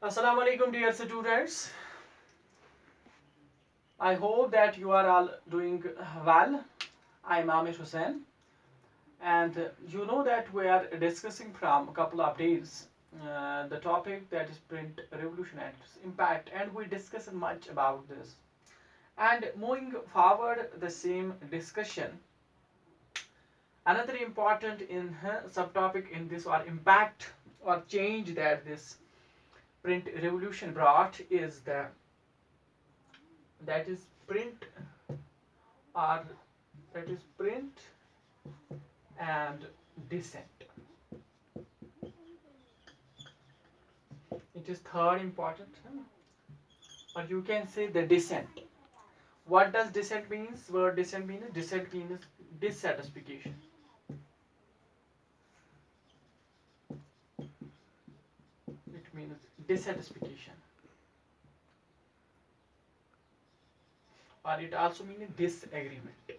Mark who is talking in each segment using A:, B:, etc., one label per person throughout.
A: Assalamu alaikum, dear students. I hope that you are all doing well. I'm Amish Hussain, and you know that we are discussing from a couple of days the topic that is print revolution and its impact, and we discuss much about this. And moving forward, the same discussion. Another important subtopic in this or impact or change that this print revolution brought is the that is print or that is print and dissent. It is third important, or you can say the dissent. What does dissent means? Word dissent means dissatisfaction. It means dissatisfaction, or it also means disagreement.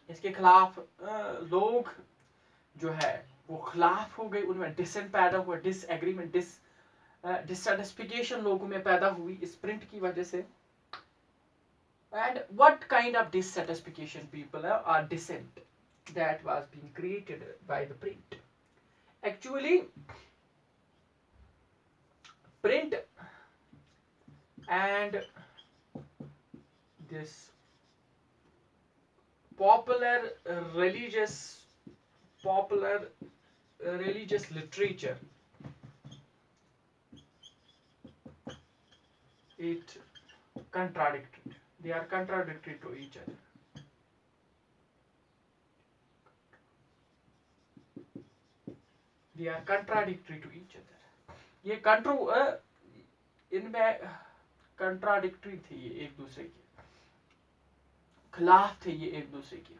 A: इसके खिलाफ लोग जो है वो खिलाफ हो गए, उनमें डिसेंट पैदा हुआ, डिसएग्रीमेंट डिससेटिस्फिकेशन लोगों में पैदा हुई इस प्रिंट की वजह से. And what kind of dissatisfaction people are dissent that was being created by the print? Actually, print and this popular religious literature, it contradicted. They are contradictory to each other. They are contradictory to each other. ये इनमें contradictory थे, ये एक दूसरे के खिलाफ थे, ये एक दूसरे के.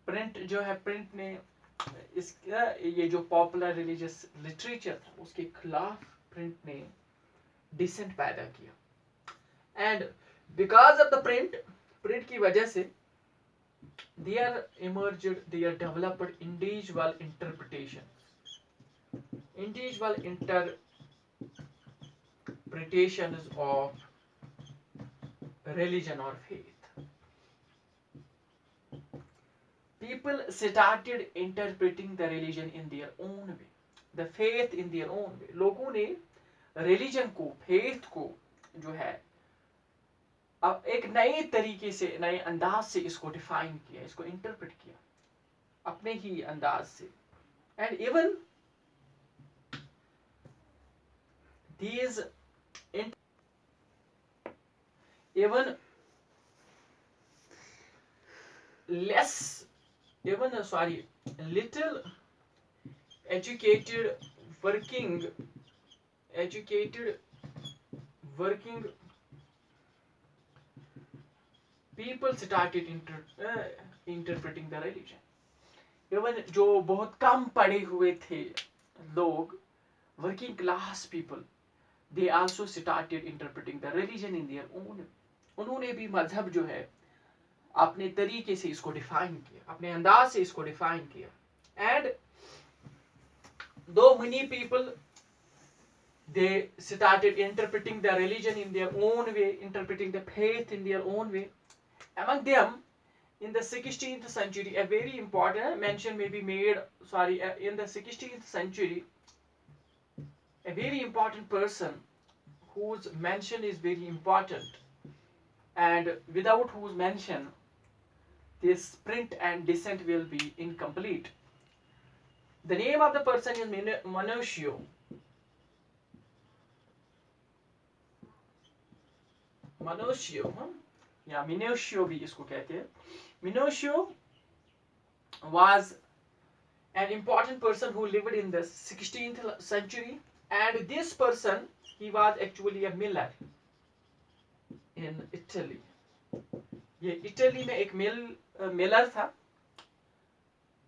A: प्रिंट जो है, प्रिंट ने ये जो पॉपुलर रिलीजियस लिटरेचर था उसके खिलाफ प्रिंट ने डिसेंट पैदा किया. And because of the print की वजह से there developed individual interpretations of religion or faith. People started interpreting the religion in their own way, the faith in their own way. लोगों ने religion को, faith को जो है अब एक नए तरीके से, नए अंदाज से इसको डिफाइन किया, इसको इंटरप्रेट किया अपने ही अंदाज से. And even little educated working people started interpreting the religion. Even जो बहुत कम पढ़े हुए थे लोग, working class people, they also started interpreting the religion in their own. उन्होंने भी मजहब जो है अपने तरीके से इसको डिफाइन किया, अपने अंदाज से इसको डिफाइन किया. And though many people they started interpreting the religion in their own way, interpreting the faith in their own way, among them in the 16th century a very important mention may be made. In the 16th century, a very important person whose mention is very important, and without whose mention this print and dissent will be incomplete. The name of the person is Manetio. या Manetio भी इसको कहते हैं. Manetio was an important person who lived in the 16th century, and this person, he was actually a miller in Italy. ये Italy में एक Miller था.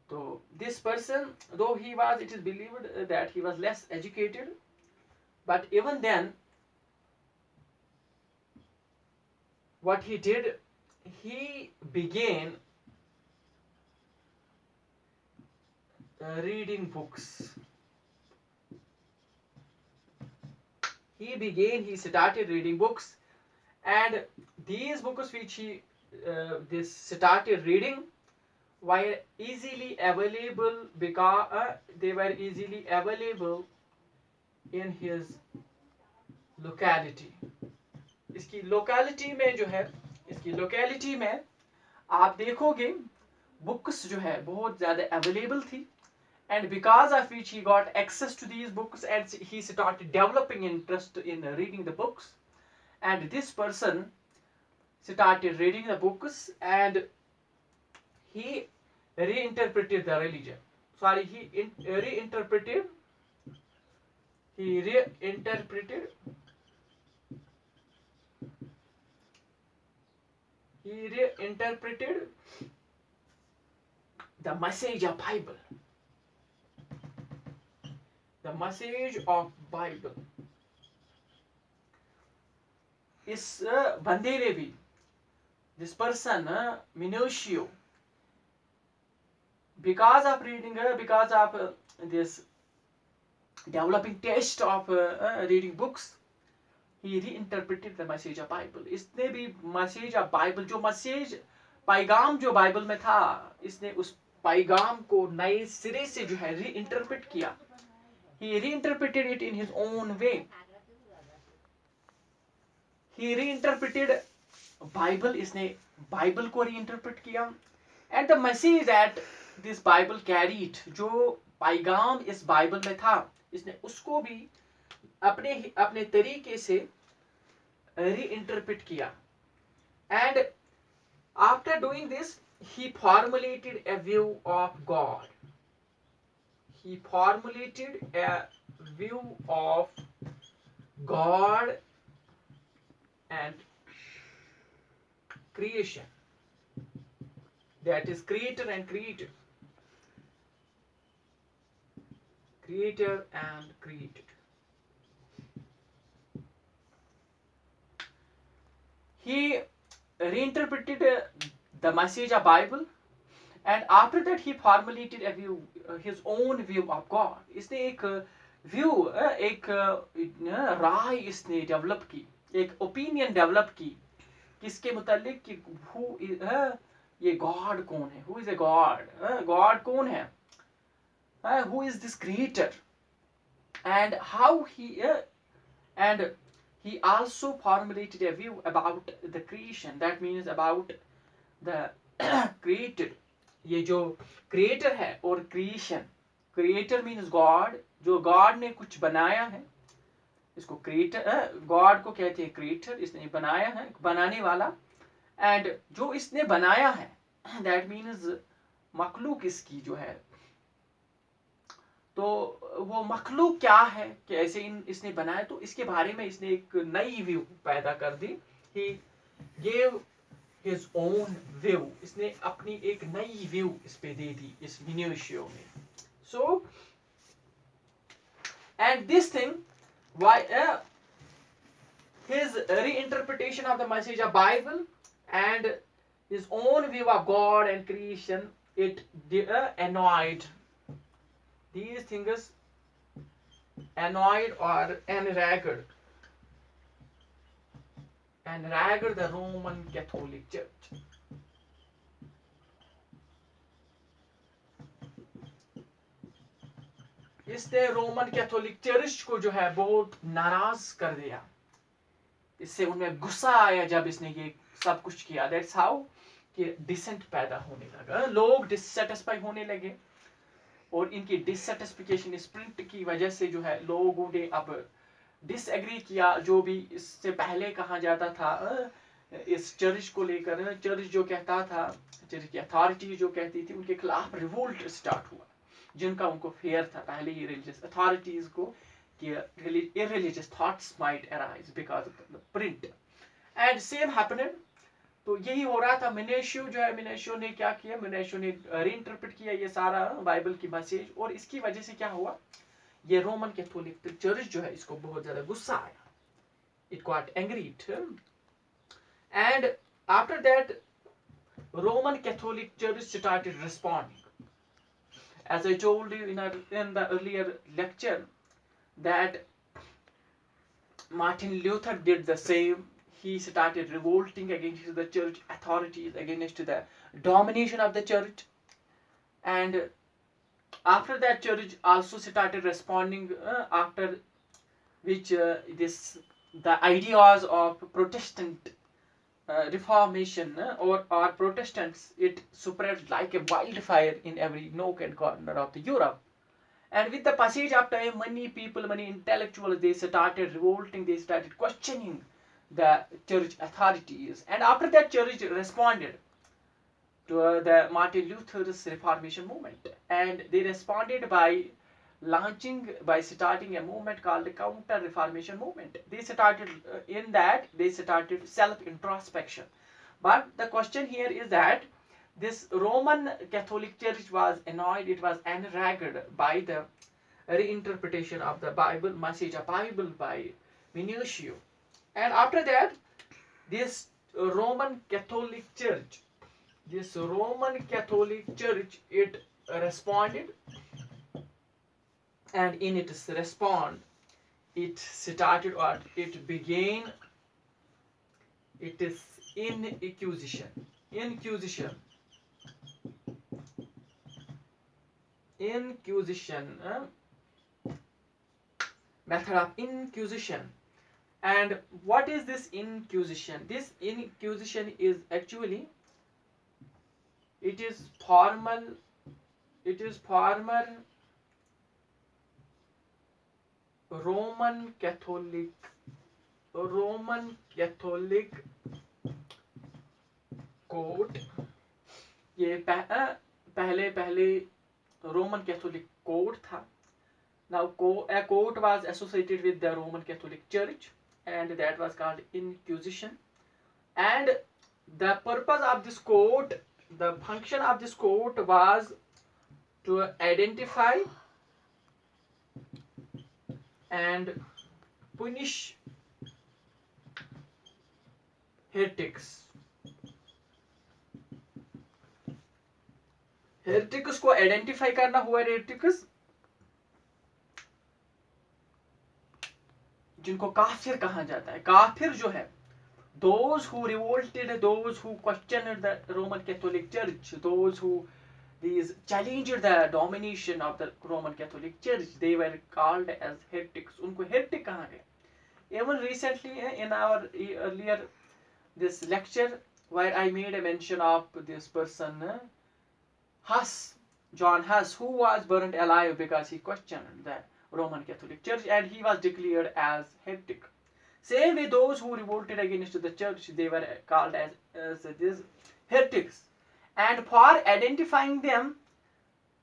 A: तो this person, though he was, it is believed that he was less educated, but even then what he did, he began reading books he started reading books, and these books which he this started reading were easily available because they were easily available in his locality. इसकी locality में जो है, इसकी locality में आप देखोगे books जो है बहुत ज़्यादा available थी, and because of which he got access to these books and he started developing interest in reading the books, and this person started reading the books and he reinterpreted the religion. Sorry, reinterpreted the message of Bible. The message of Bible. इस बंदे ने भी, this person, Minutio, because of reading, because of this developing taste of reading books, he reinterpreted the message of Bible. इसने भी message of Bible, जो message पैगाम जो Bible में था, इसने उस पैगाम को नए सिरे से जो है reinterpret किया. He reinterpreted it in his own way. He reinterpreted Bible, इसने बाइबल को reinterpret किया, and the message that this Bible carried, जो पैगाम इस बाइबल में था, इसने उसको भी अपने तरीके से reinterpret किया. And after doing this, he formulated a view of God. He formulated a view of God and creation. That is creator and created. Creator and created. He reinterpreted the message of Bible, and after that he formulated a view, his own view of God. इसने एक view, एक राय इसने develop की, एक opinion develop की, किसके मुतालिक कि who is, ये God कौन है? Who is a God? God कौन है? Who is this creator? And how he and he also formulated a view about the creation. That means about the created. ये जो creator है और creation. Creator means God. जो God ने कुछ बनाया है, इसको creator, God को कहते हैं creator. इसने बनाया है, बनाने वाला. And जो इसने बनाया है, that means मखलूक इसकी जो है, तो वो मखलूक क्या है, कैसे इसने बनाया, तो इसके बारे में इसने एक नई व्यू पैदा कर दी. He gave his own view. इसने अपनी एक नई व्यू इस पे दे दी इस Minutio में. So and this thing, why his reinterpretation of the message of Bible and his own view of God and creation, it annoyed. These things annoyed or enraged the Roman Catholic Church. इसने Roman Catholic church को जो है बहुत नाराज कर दिया. इससे उनमें गुस्सा आया जब इसने ये सब कुछ किया. That's how कि डिसेंट पैदा होने लगा. लोग डिससेटिस्फाई होने लगे, और इनकी डिससेटिस्फिकेशन स्प्रिंट की वजह से जो है लोगों ने अब डिसएग्री किया. जो भी इससे पहले कहा जाता था इस चर्च को लेकर, चर्च जो कहता था, चर्च की अथॉरिटी जो कहती थी, उनके खिलाफ रिवोल्ट स्टार्ट हुआ, जिनका उनको फेयर था पहले ही रिलीजियस अथॉरिटीज को कि irreligious thoughts might arise because of the print. And same happened. तो यही हो रहा था. Minutio जो है, Minutio ने क्या किया, Minutio ने reinterpret किया ये सारा बाइबल की मैसेज, और इसकी वजह से क्या हुआ, ये रोमन कैथोलिक चर्च जो है इसको बहुत ज्यादा गुस्सा आया. It got angry. And after that Roman Catholic Church started responding. As I told you in the earlier lecture, that Martin Luther did the same. He started revolting against the church authorities, against the domination of the church. And after that, church also started responding, after which this the ideas of Protestant Reformation, or Protestants, it spread like a wildfire in every nook and corner of the Europe. And with the passage of time, many people, many intellectuals, they started revolting, they started questioning the church authorities. And after that, church responded to the Martin Luther's Reformation movement. And they responded by starting a movement called the Counter Reformation movement. They started they started self introspection. But the question here is that this Roman Catholic Church was annoyed, it was enraged by the reinterpretation of the Bible, message of Bible by Minutio. And after that, this Roman Catholic Church, it responded, and in its response, it started, or it began, it is inquisition method of inquisition. And what is this inquisition? This inquisition is actually, it is formal Roman Catholic court. ये पहले Roman Catholic court था. Now a court was associated with the Roman Catholic Church, and that was called Inquisition. And the purpose of this court, the function of this court was to identify and punish heretics. Heretics को identify करना हुआ, heretics जिनको काफिर कहा जाता है. काफिर जो है, those who revolted, those who questioned the Roman Catholic Church, those who challenged the domination of the Roman Catholic Church, they were called as heretics. उनको heretic कहा गया. Even recently, in our earlier this lecture, where I made a mention of this person, Huss, John Huss, who was burned alive because he questioned the Roman Catholic Church, and he was declared as heretic. Same way, those who revolted against the church, they were called as these heretics. And for identifying them,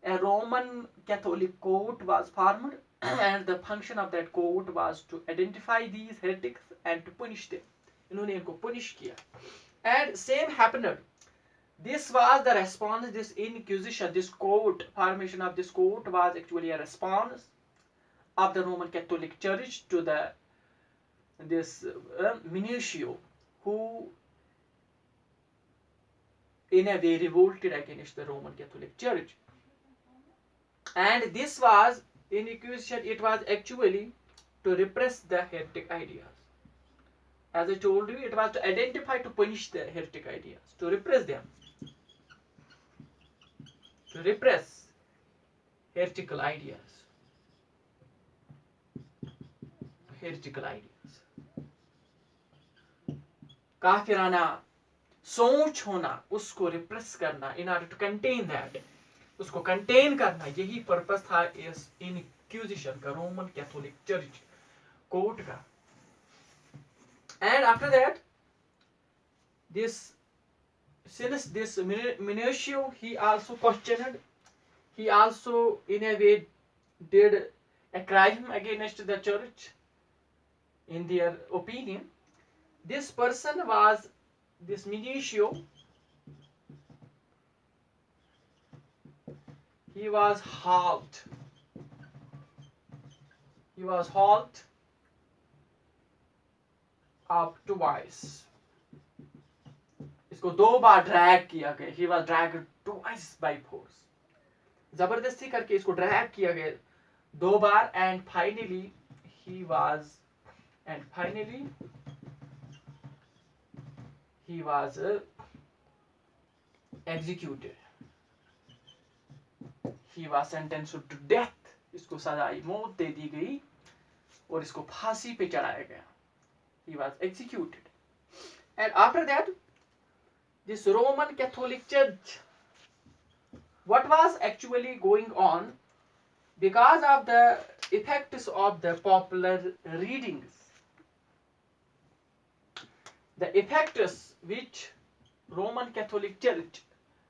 A: a Roman Catholic court was formed, and the function of that court was to identify these heretics and to punish them. इन्होंने इनको punish किया. And same happened. This was the response, this inquisition, this court, formation of this court was actually a response of the Roman Catholic Church to this Minutio, who in a way revolted against the Roman Catholic Church. And this was, inquisition, it was actually to repress the heretic ideas. As I told you, it was to identify, to punish the heretic ideas, to repress them. To repress heretical ideas. काफिराना सोच होना, उसको repress करना, in order to contain that, उसको contain करना, यही purpose था इस इनक्यूजिशन का, रोमन कैथोलिक चर्च कोर्ट का. And after that, since this Minutio, he also questioned, he also in a way did a crime against the church in their opinion. This person was, this Minutio, he was hauled up twice. इसको 2 बार drag किया गया. He was dragged twice by force. जबरदस्ती करके इसको drag किया गया 2 बार, and finally he was and finally he was executed. He was sentenced to death. इसको सजाई मौत दे दी गई और इसको फांसी पे चढ़ाया गया. He was executed. And after that, this Roman Catholic Church, what was actually going on, because of the effects of the popular readings, the effects which Roman Catholic Church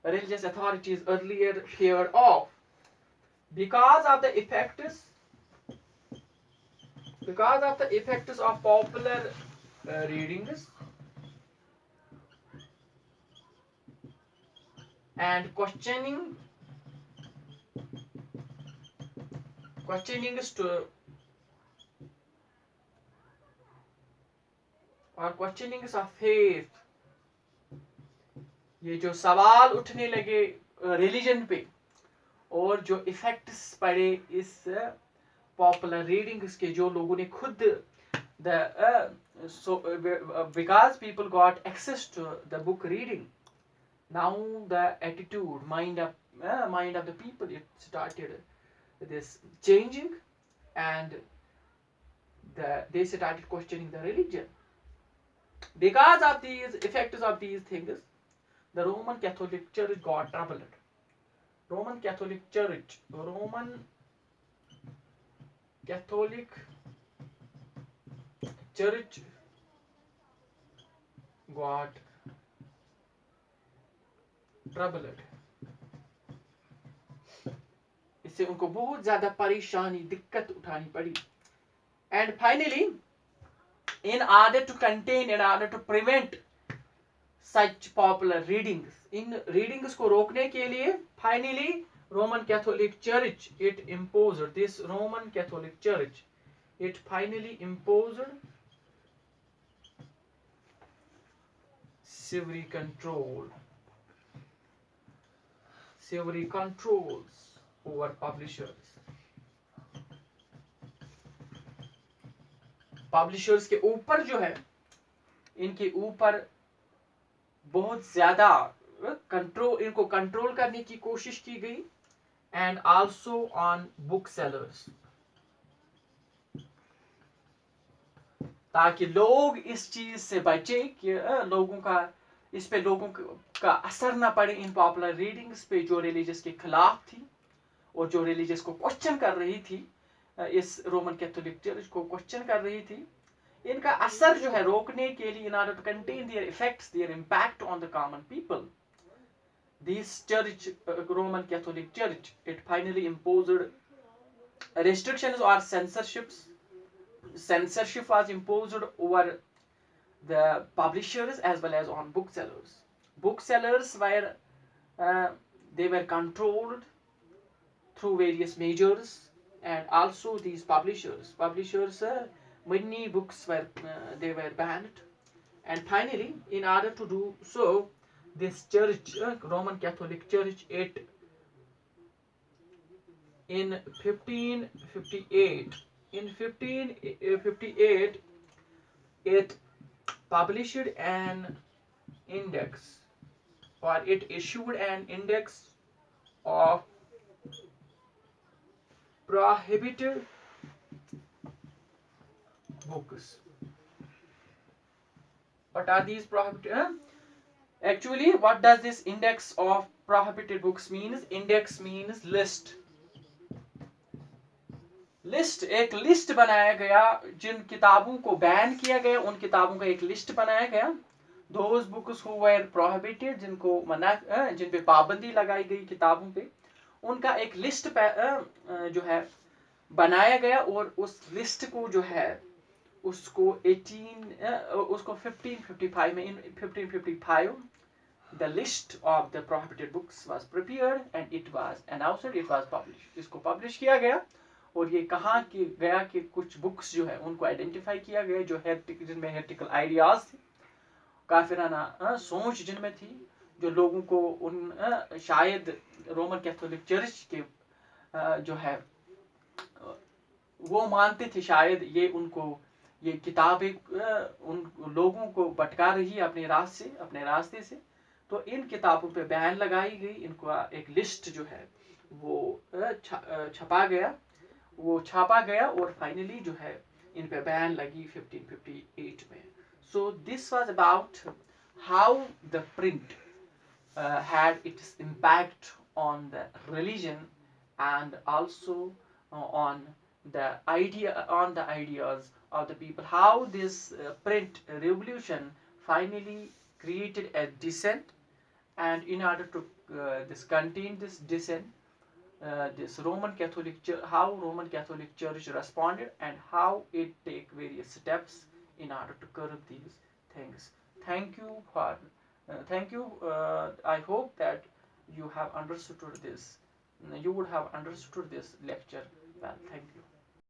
A: religious authorities earlier feared of, because of the effects of popular readings and questionings of faith, ये जो सवाल उठने लगे religion पे और जो effects पड़े इस पॉपुलर रीडिंग्स के, जो लोगों ने खुद because people got access to the book reading, now the attitude mind of the people, it started this changing, and they started questioning the religion. Because of these effects of these things, the Roman Catholic Church got troubled. Roman Catholic Church got troubled. इससे उनको बहुत ज्यादा परेशानी दिक्कत उठानी पड़ी. And finally, in order to prevent such popular readings, in readings को रोकने के लिए, finally Roman Catholic Church it finally imposed severe controls over publishers के ऊपर जो है, इनके ऊपर बहुत ज्यादा इनको कंट्रोल करने की कोशिश की गई, and also on booksellers, ताकि लोग इस चीज से बचे कि लोगों का असर ना पड़े इन पॉपुलर रीडिंग्स पे जो रिलीजियस के खिलाफ थी और जो रिलीजियस को क्वेश्चन कर रही थी, इस रोमन कैथोलिक चर्च को क्वेश्चन कर रही थी. इनका असर जो है रोकने के लिए, in order to contain their effects, their impact on the common people, this church, Roman Catholic Church, it finally imposed restrictions or censorships. Censorship was imposed over the publishers as well as on booksellers. Booksellers were they were controlled through various measures, and also these publishers many books were they were banned. And finally, in order to do so, this church, Roman Catholic Church, it in 1558 it published an index, or it issued an index of prohibited books. What are these prohibited? Actually, what does this index of prohibited books means? Index means list. List, एक list बनाया गया जिन किताबों को ban किया गया, उन किताबों का एक लिस्ट बनाया गया. Those books who were prohibited, जिनको मना, जिन पे पाबंदी लगाई गई किताबों पे, उनका एक लिस्ट जो है बनाया गया. और उस लिस्ट को जो है उसको 1555 में, in 1555 the list of the prohibited books was prepared and it was announced, it was published. इसको पब्लिश किया गया और ये कहा कि गया कि कुछ बुक्स जो है उनको आइडेंटिफाई किया गया जो जिनमें हेरेटिकल आइडियाज थे, काफिराना सोच जिनमें थी, जो लोगों को उन शायद रोमन कैथोलिक चर्च के जो है वो मानते थे शायद ये उनको ये किताब एक उन लोगों को भटका रही है अपने रास्ते से। तो इन किताबों पे बैन लगाई गई, इनको एक लिस्ट जो है वो छापा गया और फाइनली जो है इन पे बैन लगी 1558 में। So this was about how the print had its impact on the religion and also on the ideas of the people, how this print revolution finally created a dissent, and in order to this contain this dissent, this how Roman Catholic Church responded and how it take various steps in order to curb these things. Thank you for thank you. I hope that you have understood this. You would have understood this lecture well. Thank you.